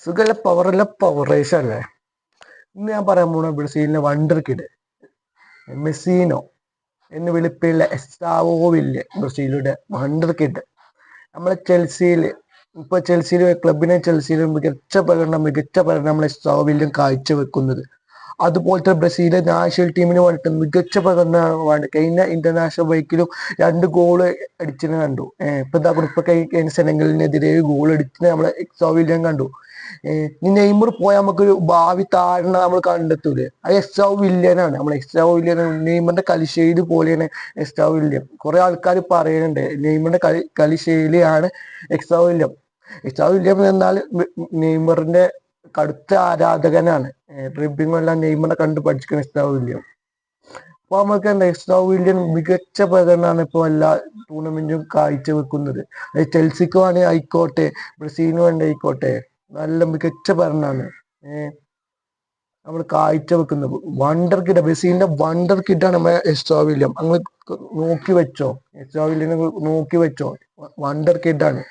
സുഖല്ല പവറുള്ള പവറേഴ്സ് അല്ലേ. ഇന്ന് ഞാൻ പറയാൻ പോണ ബ്രസീലിന്റെ വണ്ടർ കിഡ് മെസ്സിനോ എന്ന് വിളിപ്പുള്ള എസ്താവോ വില്യ, ബ്രസീലിന്റെ വണ്ടർ കിഡ്. നമ്മളെ ചെൽസിയിൽ ചെൽസിയിൽ ക്ലബിനെ ചെൽസിയിൽ മികച്ച പ്രകടനം നമ്മളെ എസ്താവോ വില്യം കാഴ്ചവെക്കുന്നത്. അതുപോലത്തെ ബ്രസീലിലെ നാഷണൽ ടീമിന് വേണ്ടിയിട്ട് മികച്ച പ്രകടനമാണ്. കഴിഞ്ഞ ഇന്റർനാഷണൽ ബ്രേക്കിലും 2 ഗോള് അടിച്ചത് കണ്ടു. ഇപ്പൊ കഴിഞ്ഞ സെനഗലിനെതിരെ ഗോൾ അടിച്ചത് നമ്മളെ എക്സോ വില്യം കണ്ടു. ഇനി നെയ്മർ പോയാൽ നമുക്കൊരു ഭാവി താരണ നമ്മൾ കണ്ടെത്തൂലേ, അത് എക്സാവ് വില്യനാണ്. നമ്മൾ എക്സാവ് വില്യൻ നെയ്മറിന്റെ കളിശൈലി പോലെയാണ് എക്സാവ് വില്യം. കുറെ ആൾക്കാർ പറയുന്നുണ്ട് നെയ്മറിന്റെ കളിശൈലിയാണ് എക്സാവ് വില്യം. എക്സാവ് വില്യം എന്നാൽ നെയ്മറിന്റെ കടുത്ത ആരാധകനാണ്. ഡ്രിബിംഗ് എല്ലാം നെയ്മറിനെ കണ്ടു പഠിച്ചിരിക്കുന്ന എക്സാവ് വില്യം. അപ്പൊ നമുക്ക് എന്താ, എക്സാവ് വില്യൻ മികച്ച പ്രകടനമാണ് ഇപ്പോൾ എല്ലാ ടൂർണമെന്റും കാഴ്ചവെക്കുന്നത്. അത് ചെൽസിക്ക് വേണ്ടി ആയിക്കോട്ടെ, ബ്രസീലിന് വേണ്ടി ആയിക്കോട്ടെ, നല്ല മികച്ച ഭരണമാണ് നമ്മൾ കാഴ്ചവെക്കുന്നത്. വണ്ടർ കിഡ്, ബ്രസീലിന്റെ വണ്ടർ കിഡാണ് നമ്മുടെ എസ്താവോ വില്യം. അങ്ങ് നോക്കി വെച്ചോ, എസ്താവോ വില്യനെ നോക്കി വെച്ചോ, വണ്ടർ കിഡാണ്.